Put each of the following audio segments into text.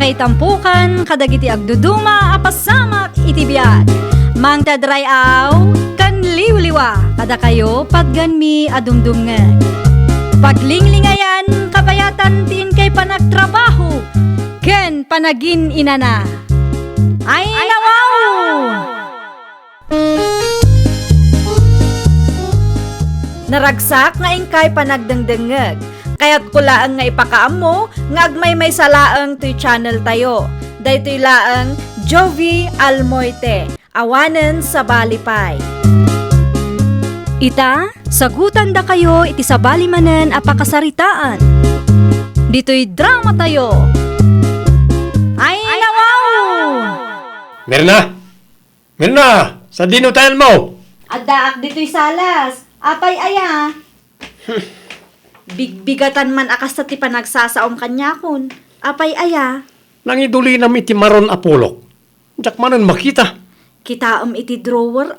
Makaitampukan kadagiti agduduma apasamak iti biag. Mangtadray aw kan liwliwa kada kayo padganmi adumdumngeg. Paglinglingayan kapayatan tin kay panagtrabaho ken panagin inana. Ay nawaw! Naragsak nga ingkay panagdengdengeg. Kaya't kulaang nga ipakaam mo, nga agmay may salaang to'y channel tayo. Daytoy laang Jovi Almoite, awanen sa balipay. Ita, sagutan da kayo iti sa balimanen apakasaritaan. Dito'y drama tayo. Ay nawaw! Mirna! Mirna! Sa dinutan mo! Adaak dito'y salas. Apay aya. Bigbigatan man akas ti panagsasaom kanya kun. Apay aya. Nangiduli nam iti maron apolok. Diyak manan makita. Kitaom iti drawer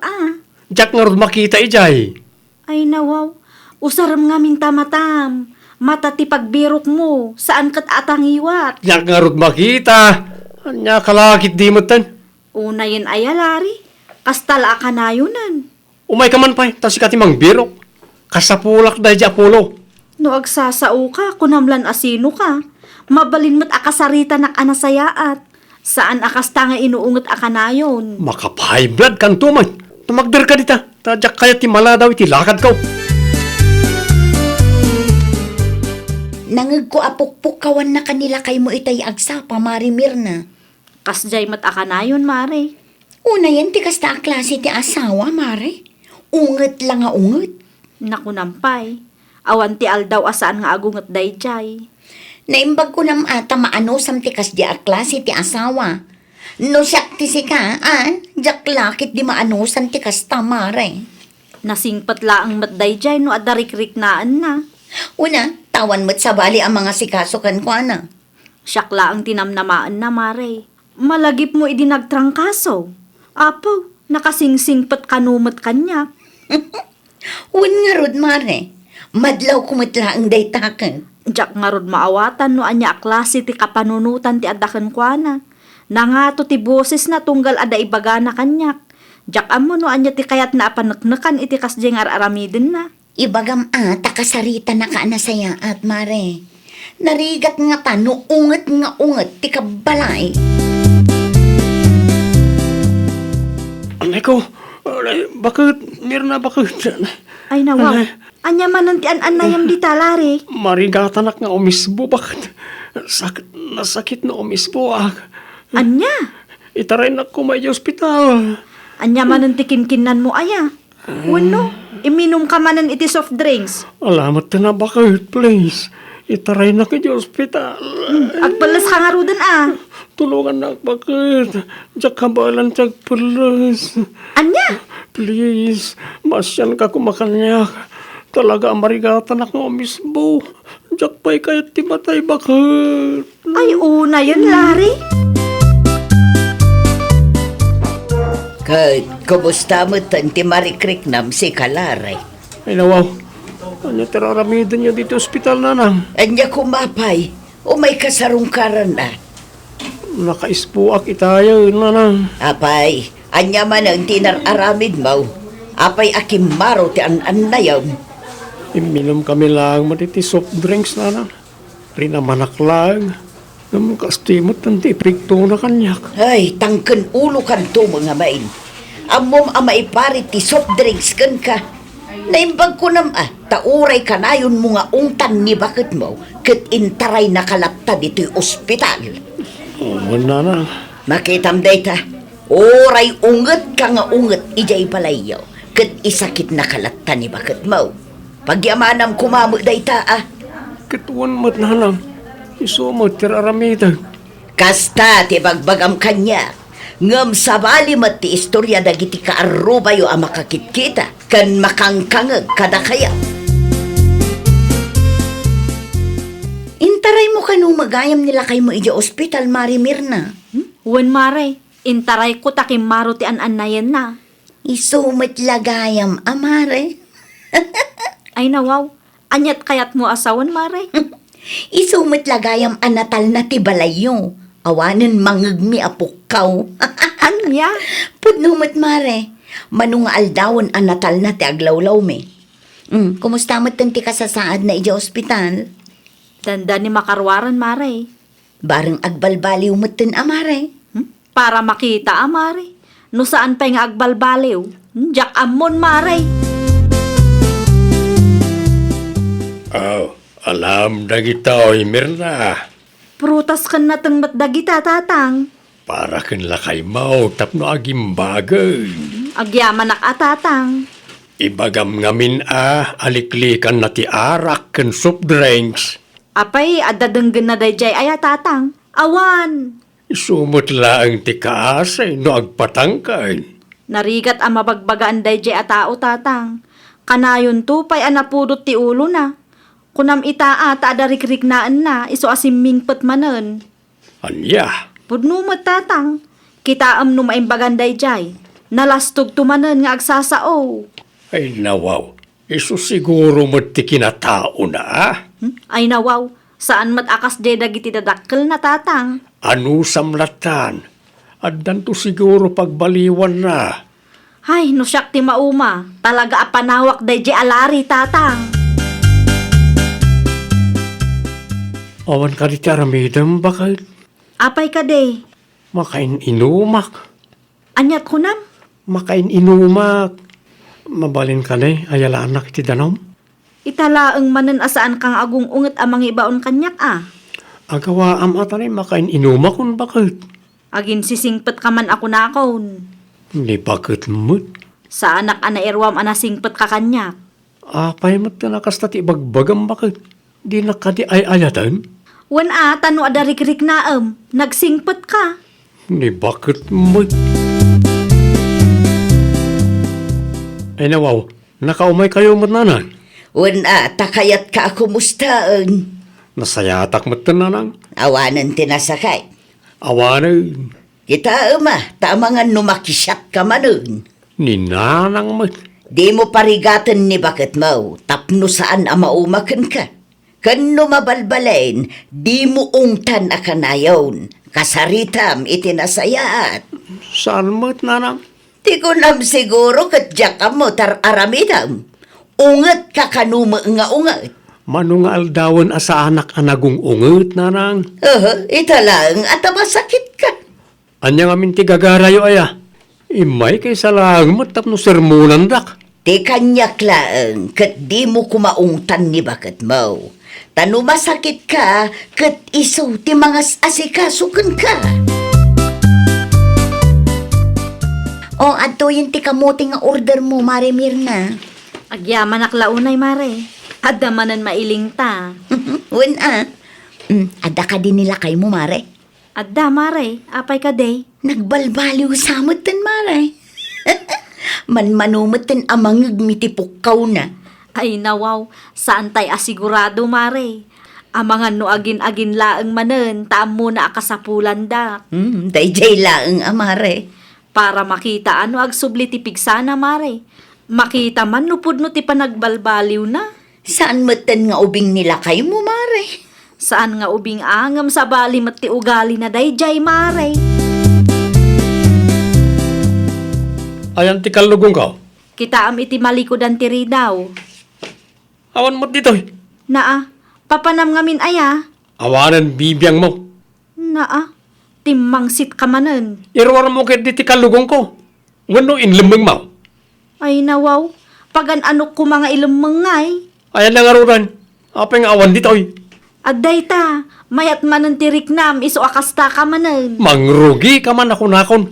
Diyak nga ron makita ijay. Ay nawaw. Usaram nga min tamatam. Mata ti pagbirok mo. Saan kat atangiwat? Diyak nga ron makita. Anya kalakit di mo tan. Una yun aya lari. Kastala ka na yunan. Umay ka man pa, tas ikati mang birok. Kasapulak dahi di apolo. No agsasao ka, kunamlan asino ka. Mabalin mo't akasarita nak anasayaat. Saan akas nga inuungot akanayon? Makapay blood kan tumay. Tumagder ka dita. Tadyak kaya ti mala daw iti lakad ko. Nangag ko apukpuk kawan na kanila kay mo itay agsa pamarimir na. Kasjay mo't akanayon, mare. Una yan ti kasta klase ti asawa, mare. Unget lang nga unget. Nakunampay. Awan ti aldaw asaan nga agungot dayjay. Naimbag ko nam ata maano samtikas di klase ti asawa. No siyak ti sika, jak lakit di maano samtikas tamare. Nasingpat laang mat dayjay no adarik-rik naan na. Una, tawan mo't sabali ang mga sikasukan ko na. Siyak laang tinamnamaan na, mare. Malagip mo idinagtrangkaso. Apo, nakasingsingpat kanumot kanya. Un nga rod, mare. Madlaw kumatla ang daytakan. Diyak nga rod maawatan no anya klase ti kapanunutan ti adakan kwa na. Nangato ti boses na tunggal ada ibaga na kanyak. Diyak amo no anya ti kayat na apanaknakan iti kasjeng aramidin na. Ibagam takasarita na ka na saya at mare. Narigat nga ta no unget nga unget ti kabalay. Anay ko, bakit? Mirna, bakit? Ay nawaw. Anya manantian anayam di talari. Marigatanak nga umisbo, bakit? Nasakit na umisbo, Anya? Itaray na ko may ospital. Anya manantikin-kinan mo aya. Uno, iminom ka manan iti soft drinks. Alamat na bakit, please. Itaray na ka di ospital. Agpalas ka nga rudan Tulungan na bakit. Diyak kabalan tiyag palas. Anya? Please, masyan ka kumakanyak. Talaga ang marigatan ako mismo. Diyak pa'y kaya't timatay bakit. Ay, una yun, Lari. Kahit kumusta mo tanti marikrik nam si Kalare. Ay nawaw. Anya tiraramidin niyo dito ospital na nang. Anya kumapay, umay kasarungkaran na. Nakaispuak itayo na nang. Apay, anya man ang tinararamid mo. Apay akimaro ti an-anayam. Iminom kami lang matiti soft drinks na nang. Rinamanak lang. Namukastimot tanti prikto na kanyak. Ay, tangken ulo kan to mga main. Amom maiparit ti soft drinks kan ka. Naimbag ko nam tauray ka na yun mga ungtan ni bakit mo. Kat intaray nakalapta dito'y ospital. Oo na na. Makitam dayta, oray unget ka nga unget ijay palayaw. Kat isakit nakalapta ni bakit mo. Pagyamanam kumamo dayta Kituan mat na lang. Isumot tiraramida. Kasta ti bagbagam kanya. Ngam sabali mat ti istorya dagiti kaarubayo ang makakitkita kan makangkangag kada kaya. Intaray mo kanu magayam nila kay mo ija ospital Mari Mirna. Wen mare, intaray ko takim maro ti an-anayan na. Isumat lagayam amare. Ay nawaw, anyat kayat mo asawan mare. Isumat lagayam anatal na ti balayo. Awanan mangagmi apukaw. Anya? Pudnumat mare. Manung aldawon ang natal na ti aglawlaw me. Kumusta mo ti kasasaad na ija ospital? Tanda ni makarwaran, mare. Barang agbalbaliw mo tin amare. Para makita, mare. No saan pa nga agbalbaliw? Jak amon, mare. Oh, alam na kita, oy, Mirna. Prutas kan natang matdagita, tatang. Para kan lakay mo, tapno agim bagay. Agyaman atatang. Ibagam ngamin aliklikan na ti arak kan soft drinks. Apay, adadenggen na dayjay aya, tatang. Awan. Sumot laang ti kaasay no agpatangkan. Narigat ang mabagbagaan dayjay a tao, tatang. Kanayon tupay anapudot ti ulo na. Kunam itaa ta adarikrik naan na, iso asiming manen. Anya, Pudnumat, tatang. Kitaam no maimbagan dayjay. Nalastog tumanen nga agsasao. ay nawaw. Iso siguro mo ti kinatao na Ay nawaw, saan mat akas de dagiti dadakkel na, tatang. Ano samlatan? Addan to siguro pagbaliwan na. Ay, no siyak ti mauma. Talaga apanawak dayjay alari, tatang. Awan ka di ti aramidam bakal Apay ka de. makain inumak. Anyat kunam? Makain inumak. Mabalin ka na ayala anak ti danom. Italaeng manen asaan kang agung unget amang ibaon kanyak Agawa am atanay makain inumak kun bakit. Agin sisingpet ka man ako nakon. Hindi bakit mo't. Sa anak ana irwam ana singpet ka kanyak. Apay mo't ka nakasta ti bagbagam bakit. Di nakadi ay ayatan. Wan tano adarikrik naem. Nagsingpet ka. Hindi bakit mo't. Ay nawaw, nakaumay kayo mo't nanan. Wana, takayat ka akumustaan. Nasayatak mo't nanang. Awanan tinasakay. Awanay, Kita tamangan numakisyat ka manun. ni nanang mo't. Di mo parigatan ni bakit mo, tapno saan amaumakan ka. Kan mabalbalain, di mo ungtan akanayon. Kasaritam itinasayaat. Saan mo't nanang? Di ko nam siguro katjak ka mo tar aramidam. Ungat ka kanuma nga ungat. Manungal dawan asa anak anagong unget nanang. Ita lang at masakit ka. Anya nga minti gagarayo aya. Imay kay salang mo't tapno sermonan dak. Di kanyak laang kat di mo kumaungtan ni bakit mo. Tano masakit ka kat iso ti mga asikasukan ka. O adto yun ti kamuti nga order mo, Mare Mirna. Agyaman aklaunay, mare. Adamanan mailing ta. Wen ada ka din nila kay mo, Mare. Adda, mare. Apay ka de. Nagbalbaliw samot tan, Mare. Manmanumot amang ngagmitipukaw na. Ay nawaw, saan tay asigurado, mare? Amangan no agin-agin laeng manen, taam mo na akasapulan da. Dayjay laang amare. Para makita ano agsubli ti pigsana, mare. Makita man nupud no ti panagbalbaliw na. Saan matan nga ubing nila kay mo, Mare? Saan nga ubing angam sa bali mat ti ugali na dayjay, mare. Ayan ti kalugong ka. Kita am iti malikodan ti ridaw. Awan mo't dito. Naa, papanam ngamin aya. Awanan bibiyang mo. Naa, timmangsit ka manen. Irwar mo kay di ti kalugong ko. Wano inlembeng mo. Ay nawaw, pagan anok ko mga ilumengay. Ayan lang aruran. Apay nga awan dito. Adday ta, mayat manen tirik nam, iso akasta ka manen. Mangrugi ka man ako nakon.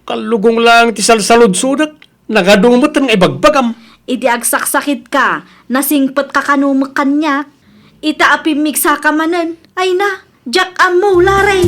Kalugong lang ti salsalod-sudak. Nagadumot nga ibagbagam. Idi agsaksakit ka, nasingpet ka kanumak kanyak. Ita apimiksa ka manen, ay na, jak amo laray.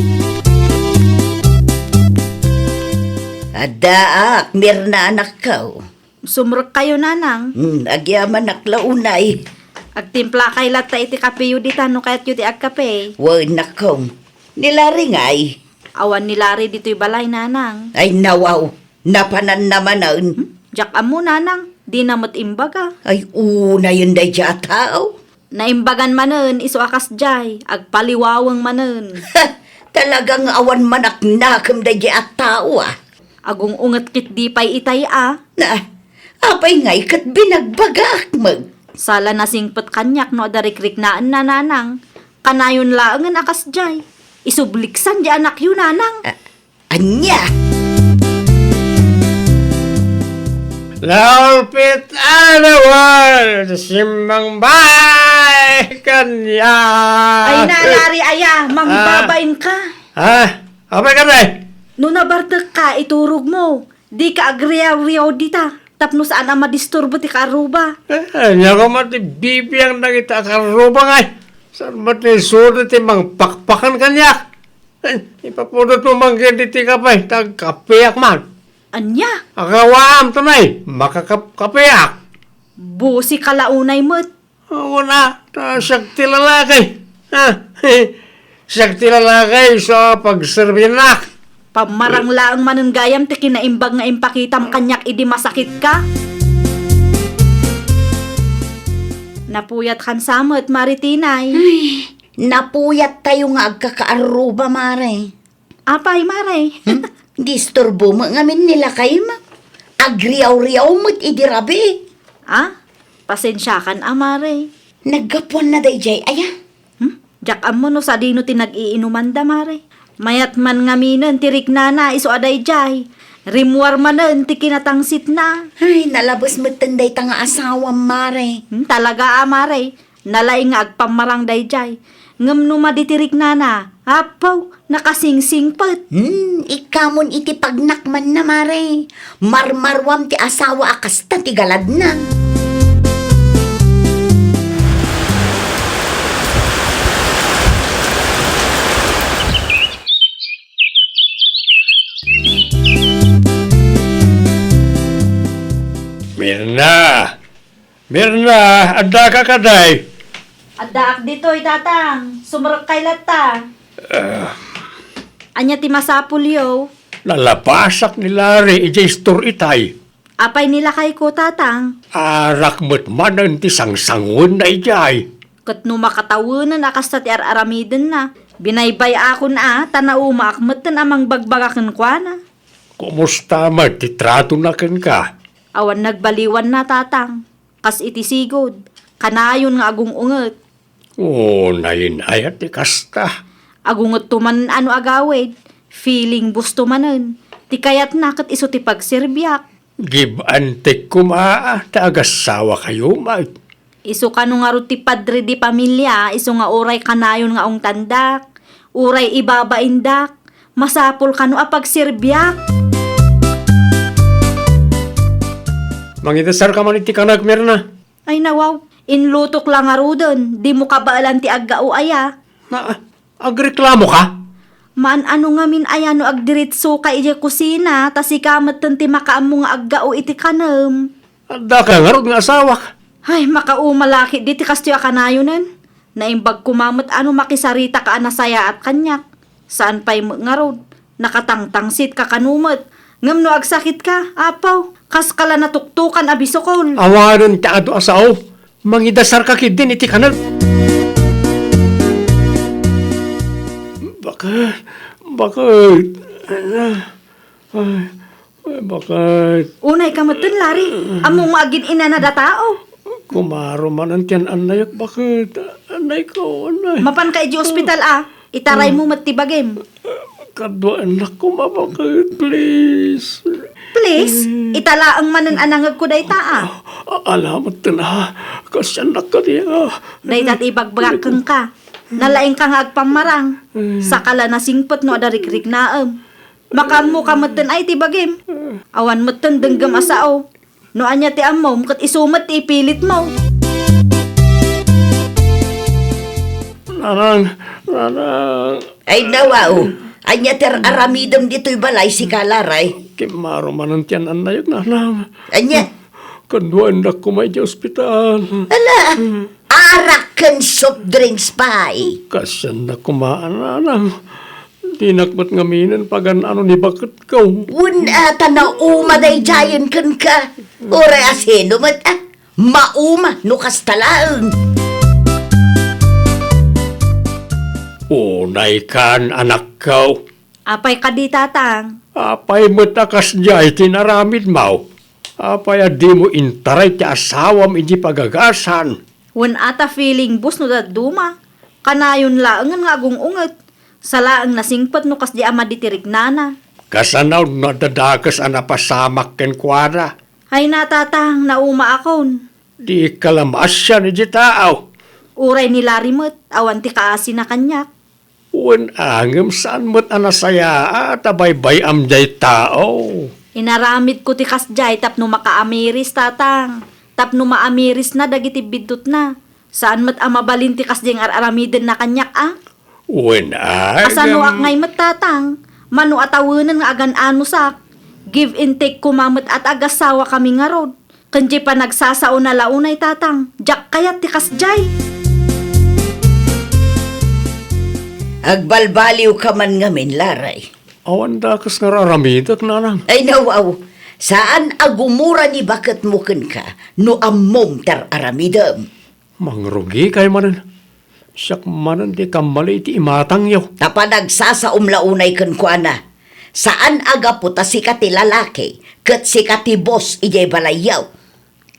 Adaak, Mirna anak ko. Sumrek kayo nanang, Agyaman naklaunay. agtimpla kay lata iti kapeyo di tano kayat yu ti agkape. Wan nakong. Nilaringay. Awan ni Larry dito'y balay nanang. Ay nawaw. Napanan naman naun. Jak amo nanang, di namot imbaga. Ay una yun day dya tao. Naimbagan manen, iso akas jay, agpaliwawang manen. Talagang awan manak nakam da at tao ah. Agong unget kit di pay itay Na, apay ngay kat binagbagak mag. Sala na singpet kanyak no adarikrik naan nanang. Kanayon laangan akas jay. Isubliksan di anak yun nanang. Anya, Laulpit anawal, simbang bay kanya. Ay nalari aya, mangbabain ka. Ha? Apa ka na? No nabartek ka, iturog mo. Di ka agriyaw-riyaw dita. Tapno saan ang madisturbo ti karuba. Nya ko mati bibi ang nakita karuba ngay. Saan mati sulit ti mang pakpakan kanya. Ipapudot mo manggit ti kapay, tagkapiyak man. Anya, Akawaam tunay, makakapiyak. busi kalaunay mo't. Oo na, sakti lalaki. Ha? Sakti lalaki sa pagserbinak. Pamarang laang manunggayam ti kinaimbag nga impakitam kanyak idi masakit ka. Napuyat kan samot, Maritinay. napuyat tayo nga agkakaaruba, mare. Apay, Mare. Disturbo mo ngamin nila kayo ma. Agriyaw-riyaw mo't idirabi. Pasensya kan, Mare. Naggapuan na day jay, aya. Jak mo no sa dino ti nag-iinuman da, Mare. Mayat man ngaminan tirik na na iso aday jay. Rimwar manan ti kinatangsit na. Ay, nalabas mo't tanday tanga asawa, mare. Talaga, Mare. Nalay nga agpamarang day jay. Ngam no maditirik na na. Apaw, nakasingsingpet. Ikamon iti pagnakman na, mare. Marmarwam ti asawa akas ta ti galad na. Mirna! Mirna, ada ka kaday. Adaak dito'y tatang. Sumarap kay lata. Anya ti masapulyo. Lalapasak ni Larry, ijay itay. Apay nila kay ko tatang. Arak mo't manan ti sangsangon na ijay. Kat no makatawunan akas ta ti aramiden na. Binaybay ako na tanauma akmeten amang bagbagaken kwa na. Kumusta man, titrato na ka? Awan nagbaliwan na tatang. Kas iti sigod. Kanayon nga agong unget. Oo, nainayat ti kasta. Agungot tuman ano agawid. Feeling busto manen. Ti kayat na kat iso ti pagserbiak. Give antik kumaa, taagasawa kayo, mag. Iso ka nung nga ro ti padre di pamilya. Iso nga oray kanayon nga ong tandak. Uray ibabaindak. Masapol ka no apagserbiak. Mangitasar ka man iti kanak, Mirna. Ay nawaw, inlutok lang nga ro dun. Di mo kabaalan ti agga o aya. Agreklamo ka? Maan ano nga min aya no agdiritso ka ije kusina. Tas ikamat ti makaam nga agga o iti kanam. Ada ka nga nga asawa ka. Ay, makaumalaki di ti kastyo akanayonan. Naimbag kumamot ano makisarita ka anasaya at kanyak. Saan pa'y nga ro? Nakatangtangsit ka kanumot. Ngam no agsakit ka, apaw. Kas kala natuktukan abisokol. Awanan ti ado asaw. Mangidasar ka kidin iti kanal. Bakit? Bakit? Unay kamatun, Lari. Among maagin ina na da tao. Kumaro man ang tiyan anay. Bakit? Anay ko, anay. Mapan ka iji ospital Itaray mo matibagim. Kadwa anak ko, bakit? Please. Please, italaang manan anangag ko day taa. Alamat na. Kasyan na ka niya. Day tat ibagbagakang ka. Nalaing ka nga agpamarang. Sakala na singpot no adarikrik naam. Makamu ka matan ay tibagim. Awan matan denggam asao. No anya ti amom kat isumat ti ipilit mo. Narang. Ay nawaw, anya ter aramidam dito'y balay si Kalaray. Kimaro man ang tiyan anay. Nanam. Anya, Kanduan na kumay di ospital. ala, arak kan soft drinks pa Kasyan na kumaan nanam. Di nakmat ngaminan pagan ano ni bakit ka. Wuna na umaday jayan kan ka. Ure asino mat mauma no kastalaan. Unay kan anak ko. Apay ka di tatang. Apay matakas jay tinaramid mo. Apay di mo intaray ti asawam iji pagagasan. Wen ata feeling bus no duma. Kanayon laangan nga agungunget. Sa laang nasingpet no kas di ama ditirignana. Kasanaw na dadakas ang napasamak ken kwara. Hay natatang nauma akon. Di kalamas siya ni tao. Uray ni Larimot, awan ti kaasi na kanyak. Wen angem saan mo't anasaya at abaybay amday tao. Inaramid ko ti kasjay tapno makaamiris tatang. Tapno maamiris na dagiti bidot na. Saan mat amabalin ti kasjeng araramiden na kanyak Wen Asano ak angem... ngay mat tatang. Mano atawanan nga agan ano sak. Give and take kumamot at agasawa kami nga rod. Kanji pa nagsasao na launay tatang. Jak kayat ti kasjay. Agbalbaliw ka man ngamin, Laray. Awan dakas nga raramidak nanang. Ay nawaw, saan agumura ni bakit mukin ka no ammom tar aramidam? Mangrugi kay manan. Siyak manan di kamali iti imatang yaw. Tapa nagsasaumlaunay kan ko ana. Saan aga puta si kati lalaki, kat si kati boss ijay balayaw.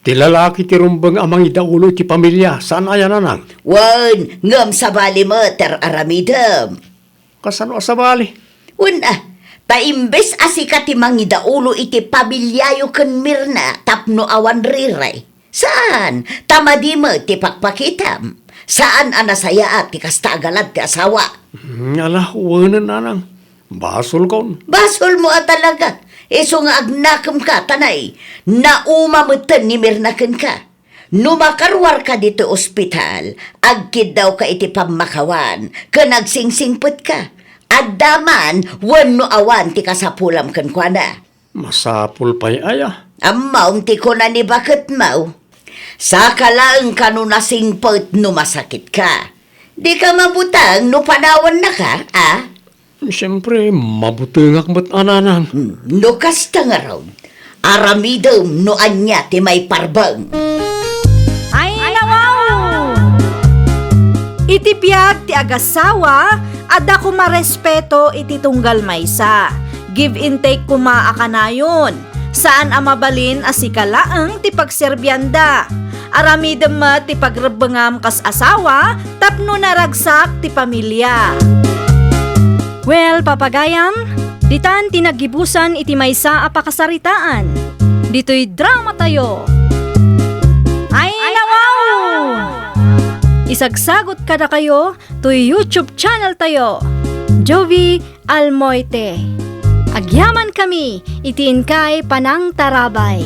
Ti lalaki ti rumbang amang idaulo ti pamilya. Saan aya nanang? Wan, ngam sa bali mo tar aramidam. Kasano sa bali? Wan taimbes asikati mangidaulo iti pabilyayo kan mirna tapno awan riray. Saan? Tamadi mo ti pakpakitam. Saan anasaya at ti kastagalat ti asawa? Ala, wanan nanang. Basol kon. Basol mo talaga. Eso nga agnakam ka, tanay. Naumamatan ni mirnakan ka. Numakarwar ka dito ospital, agkid daw ka iti pamakawan, ka nagsingsingput ka. At daman, wano awan ti kasapulam kan kwa na. Masapul pa'y aya. Amaw ti ko na ni bakit mau. Sa kalaang ka no nasingput no masakit ka. Di ka mabutang no panawan na ka, Siyempre, mabutungak mo't ananang. No kasta nga raw. Aramidom no anya ti may parbang. Ay, nawaw! Iti piyag ti agasawa, ada ko marespeto iti tunggal maysa. Give and take kumaakanayon. Saan amabalin asikalaang ti pagserbyanda. Aramidem ma ti pagrebengam kas asawa, tapno naragsak ti pamilya. Well, papagayam, ditan tinagibusan iti maysa a pakasaritaan. Dito'y drama tayo. Ay, nawaw! Isagsagot kada kayo to YouTube channel tayo. Jovi Almoite. Agyaman kami, itiin kay Panang Tarabay.